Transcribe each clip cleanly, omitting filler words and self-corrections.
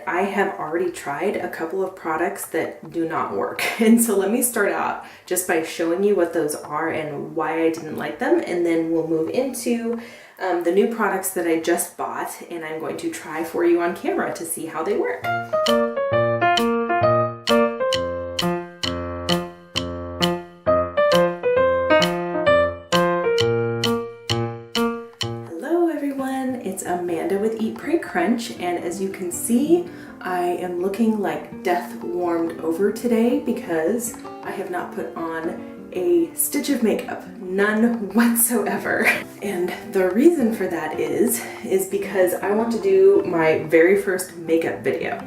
that I have already tried a couple of products that do not work. And so let me start out just by showing you what those are and why I didn't like them, and then we'll move into the new products that I just bought and I'm going to try for you on camera to see how they work. Hello everyone, it's Amanda with Eat, Pray, Crunch, and as you can see, I am looking like death warmed over today because I have not put on a stitch of makeup, none whatsoever. And the reason for that is because I want to do my very first makeup video.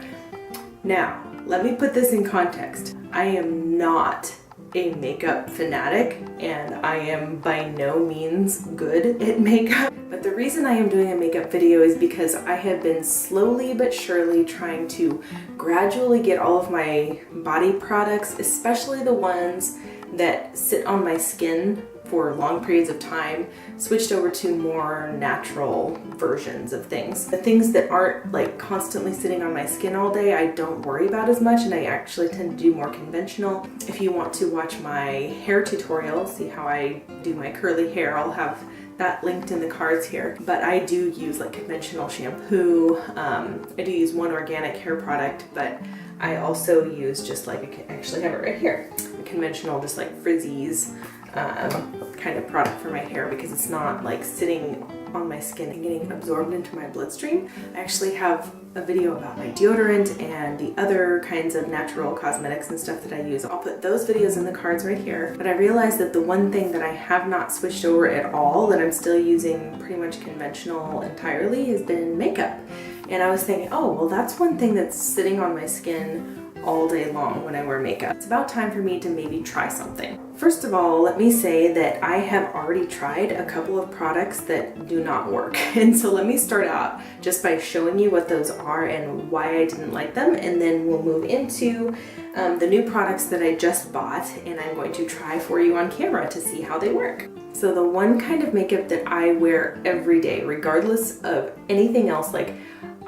Now, let me put this in context. I am not a makeup fanatic and I am by no means good at makeup. But the reason I am doing a makeup video is because I have been slowly but surely trying to gradually get all of my body products, especially the ones that sit on my skin for long periods of time, switched over to more natural versions of things. The things that aren't like constantly sitting on my skin all day, I don't worry about as much, and I actually tend to do more conventional. If you want to watch my hair tutorial, see how I do my curly hair, I'll have that linked in the cards here. But I do use like conventional shampoo. I do use one organic hair product, but I also use just like, I actually have it right here, a conventional just like frizzies kind of product for my hair because it's not like sitting on my skin and getting absorbed into my bloodstream. I actually have a video about my deodorant and the other kinds of natural cosmetics and stuff that I use. I'll put those videos in the cards right here. But I realized that the one thing that I have not switched over at all, that I'm still using pretty much conventional entirely, has been makeup. And I was thinking, oh, well, that's one thing that's sitting on my skin all day long when I wear makeup. It's about time for me to maybe try something. First of all, let me say that I have already tried a couple of products that do not work. And so let me start out just by showing you what those are and why I didn't like them, and then we'll move into the new products that I just bought and I'm going to try for you on camera to see how they work. So the one kind of makeup that I wear every day, regardless of anything else, like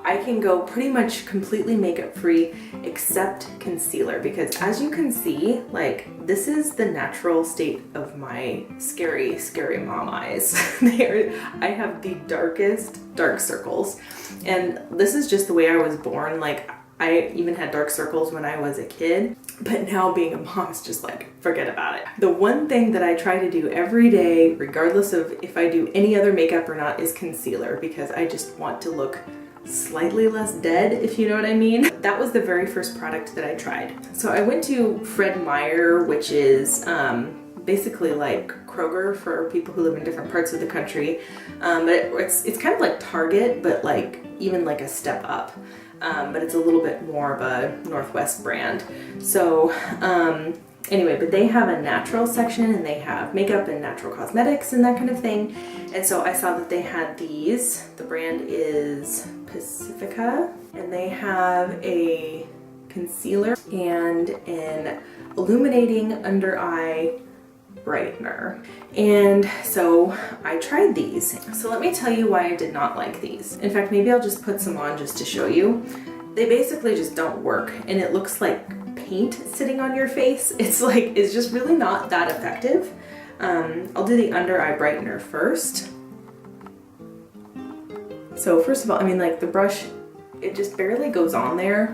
I can go pretty much completely makeup free except concealer, because as you can see, like this is the natural state of my scary, scary mom eyes. I have the darkest dark circles, and this is just the way I was born. Like I even had dark circles when I was a kid, but now being a mom is just like, forget about it. The one thing that I try to do every day, regardless of if I do any other makeup or not, is concealer, because I just want to look slightly less dead, if you know what I mean. That was the very first product that I tried. So I went to Fred Meyer, which is basically like Kroger for people who live in different parts of the country. But it's kind of like Target, but like even like a step up. But it's a little bit more of a Northwest brand. So anyway, but they have a natural section and they have makeup and natural cosmetics and that kind of thing. And so I saw that they had these. The brand is Pacifica, and they have a concealer and an illuminating under eye brightener. And so I tried these. So let me tell you why I did not like these. In fact, maybe I'll just put some on just to show you. They basically just don't work, and it looks like paint sitting on your face. It's just really not that effective. I'll do the under eye brightener first. So first of all, I mean, like the brush, it just barely goes on there.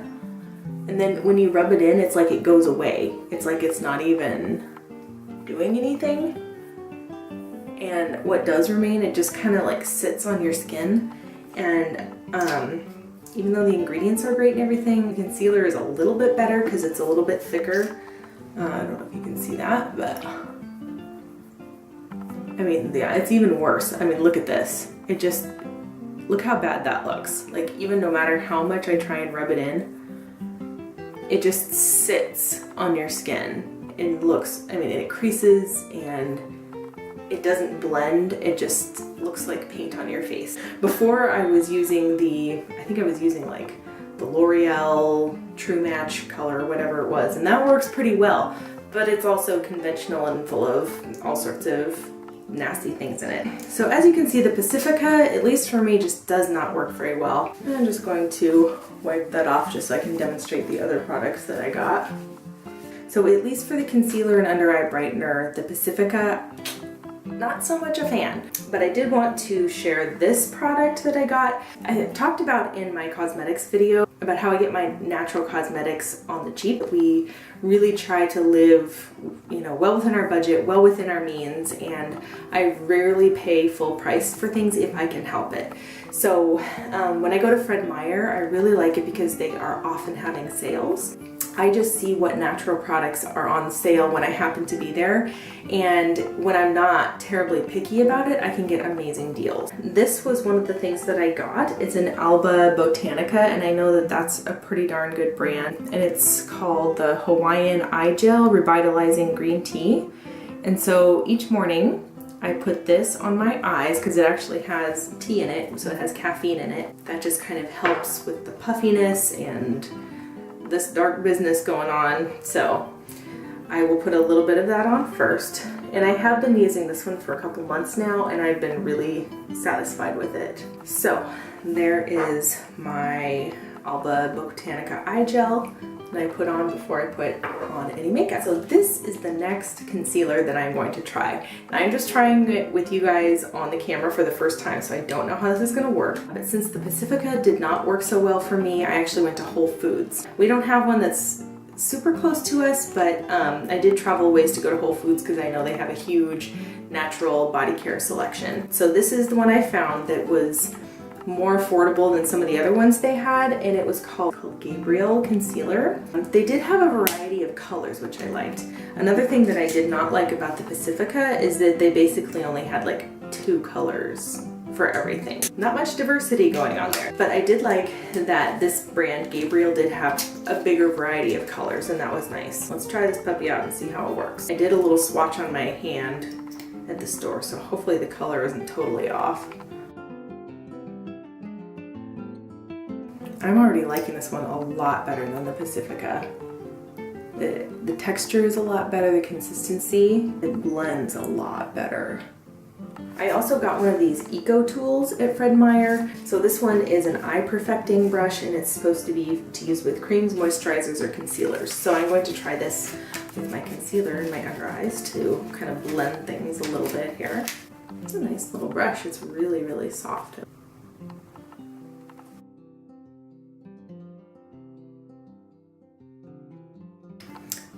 And then when you rub it in, it's like it goes away. It's like it's not even doing anything. And what does remain, it just kind of like sits on your skin. And even though the ingredients are great and everything, the concealer is a little bit better because it's a little bit thicker. I don't know if you can see that, but I mean, yeah, it's even worse. I mean, look at this. Look how bad that looks. Like, even no matter how much I try and rub it in, it just sits on your skin and looks, I mean, it creases and it doesn't blend. It just looks like paint on your face. Before I was using I think I was using like the L'Oreal True Match color, whatever it was, and that works pretty well, but it's also conventional and full of all sorts of nasty things in it. So as you can see, the Pacifica, at least for me, just does not work very well. And I'm just going to wipe that off just so I can demonstrate the other products that I got. So at least for the concealer and under eye brightener, the Pacifica, not so much a fan. But I did want to share this product that I got. I had talked about in my cosmetics video about how I get my natural cosmetics on the cheap. We really try to live, you know, well within our budget, well within our means, and I rarely pay full price for things if I can help it. So when I go to Fred Meyer, I really like it because they are often having sales. I just see what natural products are on sale when I happen to be there, and when I'm not terribly picky about it, I can get amazing deals. This was one of the things that I got. It's an Alba Botanica, and I know that that's a pretty darn good brand, and it's called the Hawaiian Eye Gel Revitalizing Green Tea. And so each morning I put this on my eyes because it actually has tea in it, so it has caffeine in it. That just kind of helps with the puffiness and this dark business going on. So I will put a little bit of that on first. And I have been using this one for a couple months now, and I've been really satisfied with it. So there is my Alba Botanica eye gel that I put on before I put on any makeup. So this is the next concealer that I'm going to try. And I'm just trying it with you guys on the camera for the first time, so I don't know how this is gonna work. But since the Pacifica did not work so well for me, I actually went to Whole Foods. We don't have one that's super close to us, but I did travel ways to go to Whole Foods because I know they have a huge natural body care selection. So this is the one I found that was more affordable than some of the other ones they had, and it was called Gabriel Concealer. They did have a variety of colors, which I liked. Another thing that I did not like about the Pacifica is that they basically only had like 2 colors for everything. Not much diversity going on there. But I did like that this brand, Gabriel, did have a bigger variety of colors, and that was nice. Let's try this puppy out and see how it works. I did a little swatch on my hand at the store, so hopefully the color isn't totally off. I'm already liking this one a lot better than the Pacifica. The texture is a lot better, the consistency, it blends a lot better. I also got one of these Eco Tools at Fred Meyer. So this one is an eye perfecting brush, and it's supposed to be to use with creams, moisturizers, or concealers. So I'm going to try this with my concealer in my under eyes to kind of blend things a little bit here. It's a nice little brush, it's really, really soft.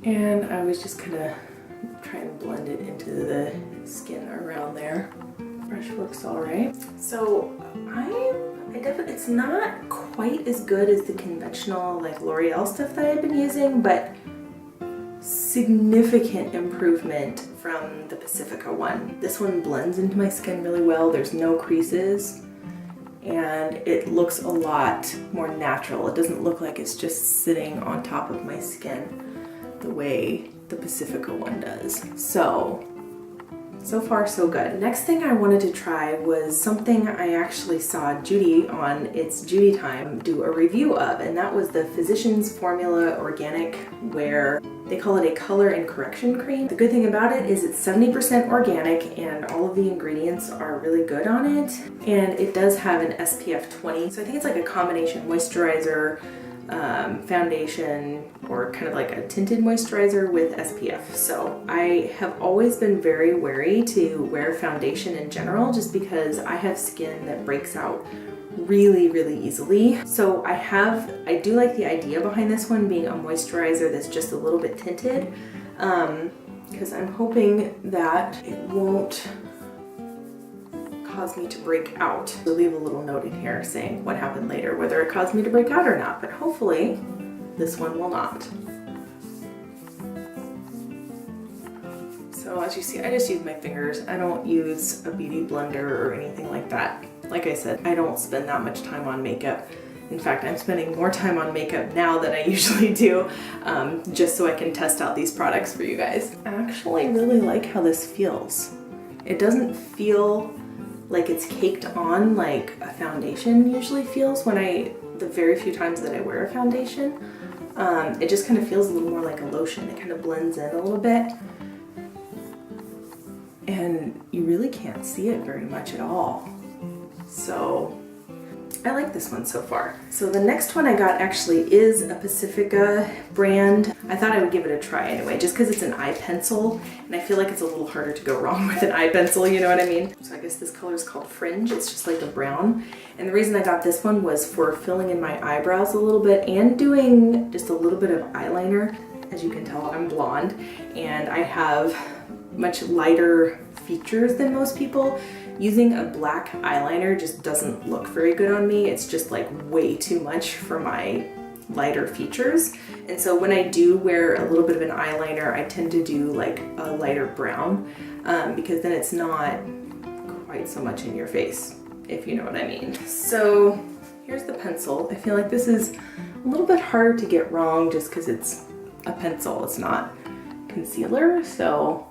And I was just gonna try and blend it into the skin around there. Brush works all right. So it's not quite as good as the conventional like L'Oreal stuff that I've been using, but significant improvement from the Pacifica one. This one blends into my skin really well. There's no creases, and it looks a lot more natural. It doesn't look like it's just sitting on top of my skin the way the Pacifica one does. So far so good. Next thing I wanted to try was something I actually saw Judy on It's Judy Time do a review of, and that was the Physicians Formula Organic Wear. They call it a color and correction cream. The good thing about it is it's 70% organic, and all of the ingredients are really good on it, and it does have an SPF 20. So I think it's like a combination moisturizer, foundation, or kind of like a tinted moisturizer with SPF. So I have always been very wary to wear foundation in general, just because I have skin that breaks out really, really easily. So I do like the idea behind this one being a moisturizer that's just a little bit tinted, because I'm hoping that it won't cause me to break out. I'll leave a little note in here saying what happened later, whether it caused me to break out or not, but hopefully this one will not. So as you see, I just use my fingers. I don't use a beauty blender or anything like that. Like I said, I don't spend that much time on makeup. In fact, I'm spending more time on makeup now than I usually do, just so I can test out these products for you guys. I actually really like how this feels. It doesn't feel like it's caked on like a foundation usually feels the very few times that I wear a foundation. It just kind of feels a little more like a lotion. It kind of blends in a little bit. and you really can't see it very much at all. So I like this one so far. So the next one I got actually is a Pacifica brand. I thought I would give it a try anyway, just because it's an eye pencil, and I feel like it's a little harder to go wrong with an eye pencil, you know what I mean? So I guess this color is called Fringe. It's just like a brown. And the reason I got this one was for filling in my eyebrows a little bit and doing just a little bit of eyeliner. As you can tell, I'm blonde, and I have much lighter features than most people. Using a black eyeliner just doesn't look very good on me. It's just like way too much for my lighter features. And so when I do wear a little bit of an eyeliner, I tend to do like a lighter brown because then it's not quite so much in your face, if you know what I mean. So here's the pencil. I feel like this is a little bit harder to get wrong just because it's a pencil, it's not concealer. So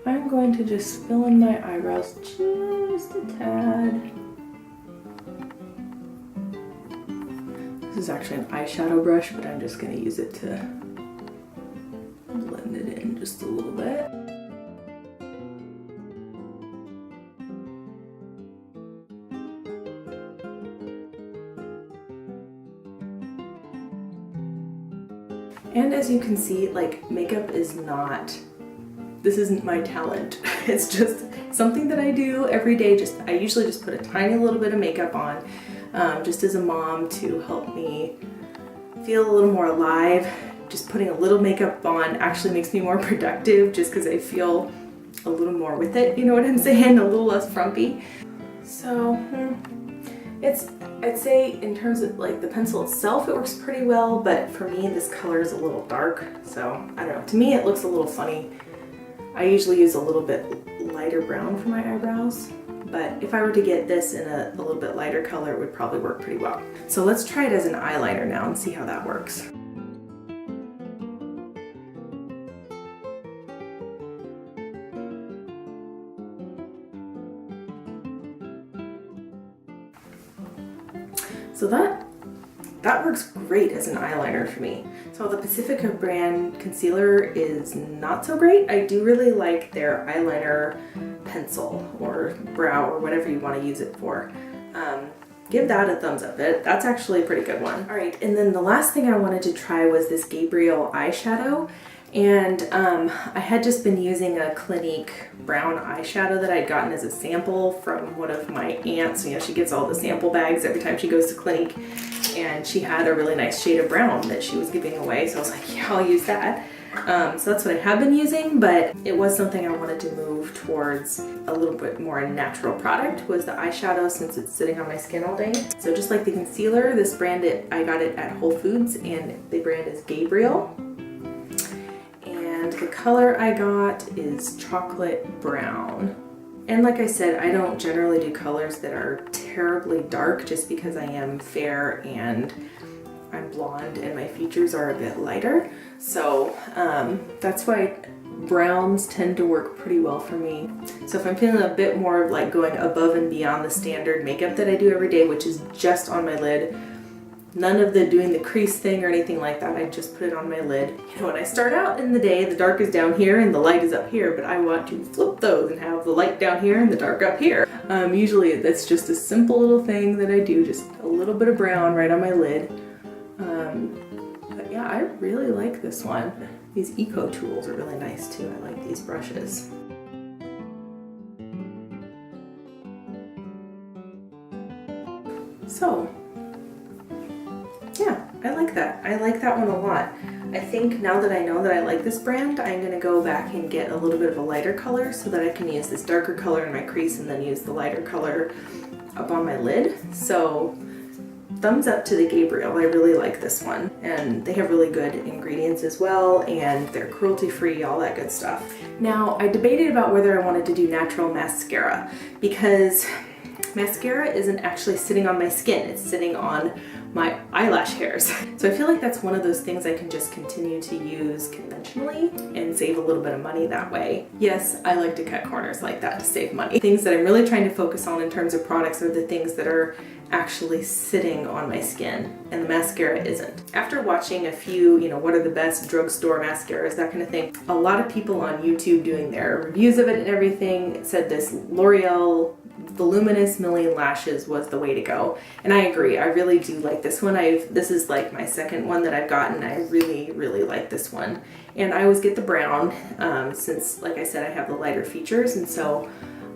I'm going to just fill in my eyebrows just a tad. This is actually an eyeshadow brush, but I'm just going to use it to blend it in just a little bit. And as you can see, like, makeup is not, this isn't my talent. It's just something that I do every day. I usually just put a tiny little bit of makeup on, just as a mom to help me feel a little more alive. Just putting a little makeup on actually makes me more productive just because I feel a little more with it, you know what I'm saying? A little less frumpy. So I'd say in terms of like the pencil itself, it works pretty well, but for me this color is a little dark, so I don't know. To me it looks a little funny. I usually use a little bit lighter brown for my eyebrows, but if I were to get this in a little bit lighter color, it would probably work pretty well. So let's try it as an eyeliner now and see how that works. So that works great as an eyeliner for me. So the Pacifica brand concealer is not so great. I do really like their eyeliner pencil or brow or whatever you want to use it for. Give that a thumbs up. That's actually a pretty good one. All right, and then the last thing I wanted to try was this Gabriel eyeshadow. And I had just been using a Clinique brown eyeshadow that I'd gotten as a sample from one of my aunts. You know, she gets all the sample bags every time she goes to Clinique, and she had a really nice shade of brown that she was giving away. So I was like, yeah, I'll use that. So that's what I have been using, but it was something I wanted to move towards a little bit more natural product, was the eyeshadow, since it's sitting on my skin all day. So just like the concealer, this brand, I got it at Whole Foods, and the brand is Gabriel. And the color I got is chocolate brown. And like I said, I don't generally do colors that are terribly dark just because I am fair and I'm blonde and my features are a bit lighter. So that's why browns tend to work pretty well for me. So if I'm feeling a bit more like going above and beyond the standard makeup that I do every day, which is just on my lid, none of the doing the crease thing or anything like that, I just put it on my lid. You know, when I start out in the day, the dark is down here and the light is up here, but I want to flip those and have the light down here and the dark up here. Usually that's just a simple little thing that I do, just a little bit of brown right on my lid. But yeah, I really like this one. These eco tools are really nice too. I like these brushes. So yeah, I like that. I like that one a lot. I think now that I know that I like this brand, I'm going to go back and get a little bit of a lighter color so that I can use this darker color in my crease and then use the lighter color up on my lid. So thumbs up to the Gabriel. I really like this one. And they have really good ingredients as well, and they're cruelty-free, all that good stuff. Now, I debated about whether I wanted to do natural mascara because mascara isn't actually sitting on my skin. It's sitting on my eyelash hairs. So I feel like that's one of those things I can just continue to use conventionally and save a little bit of money that way. Yes, I like to cut corners like that to save money. Things that I'm really trying to focus on in terms of products are the things that are actually sitting on my skin, and the mascara isn't. After watching a few, what are the best drugstore mascaras, that kind of thing, a lot of people on YouTube doing their reviews of it and everything said this L'Oreal Voluminous Million Lashes was the way to go. And I agree, I really do like this one. This is like my second one that I've gotten. I really, really like this one. And I always get the brown, since, like I said, I have the lighter features, and so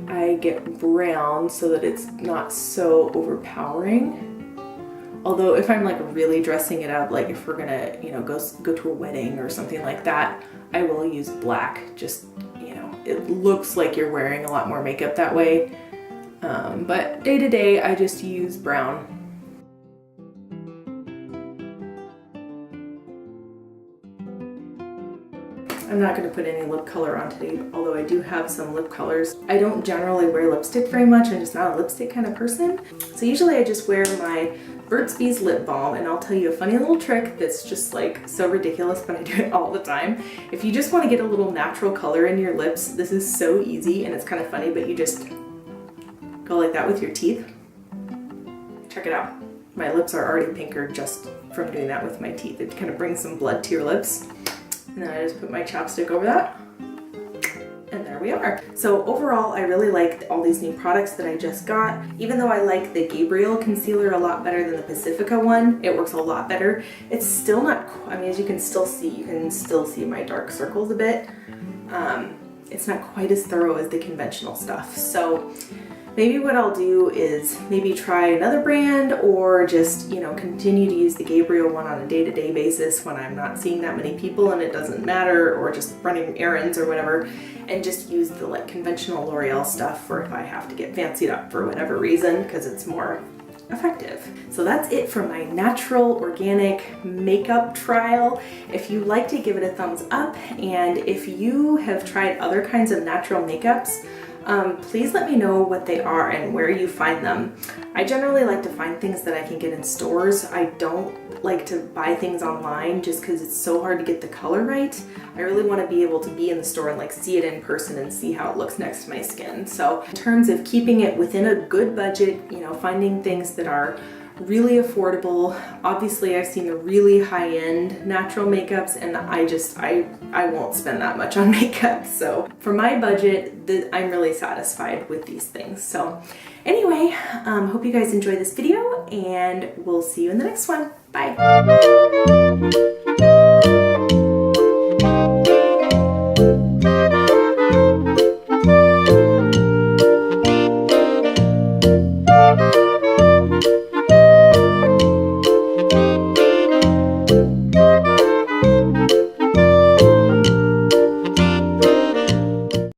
I get brown so that it's not so overpowering. Although if I'm like really dressing it up, like if we're gonna, go to a wedding or something like that, I will use black. Just, it looks like you're wearing a lot more makeup that way. But day to day, I just use brown. I'm not going to put any lip color on today, although I do have some lip colors. I don't generally wear lipstick very much. I'm just not a lipstick kind of person. So usually I just wear my Burt's Bees lip balm, and I'll tell you a funny little trick that's just like so ridiculous, but I do it all the time. If you just want to get a little natural color in your lips, this is so easy and it's kind of funny, but you just go like that with your teeth. Check it out. My lips are already pinker just from doing that with my teeth. It kind of brings some blood to your lips. And then I just put my chapstick over that, and there we are. So overall, I really like all these new products that I just got. Even though I like the Gabriel concealer a lot better than the Pacifica one, it works a lot better. It's still not, as you can still see my dark circles a bit. It's not quite as thorough as the conventional stuff. So maybe what I'll do is maybe try another brand, or just, continue to use the Gabriel one on a day-to-day basis when I'm not seeing that many people and it doesn't matter, or just running errands or whatever, and just use the like conventional L'Oreal stuff for if I have to get fancied up for whatever reason, because it's more effective. So that's it for my natural organic makeup trial. If you liked it, give it a thumbs up, and if you have tried other kinds of natural makeups, please let me know what they are and where you find them. I generally like to find things that I can get in stores. I don't like to buy things online just because it's so hard to get the color right. I really want to be able to be in the store and like see it in person and see how it looks next to my skin. So in terms of keeping it within a good budget, finding things that are really affordable. Obviously, I've seen the really high-end natural makeups, and I won't spend that much on makeup. So for my budget, I'm really satisfied with these things. So anyway, hope you guys enjoy this video, and we'll see you in the next one. Bye.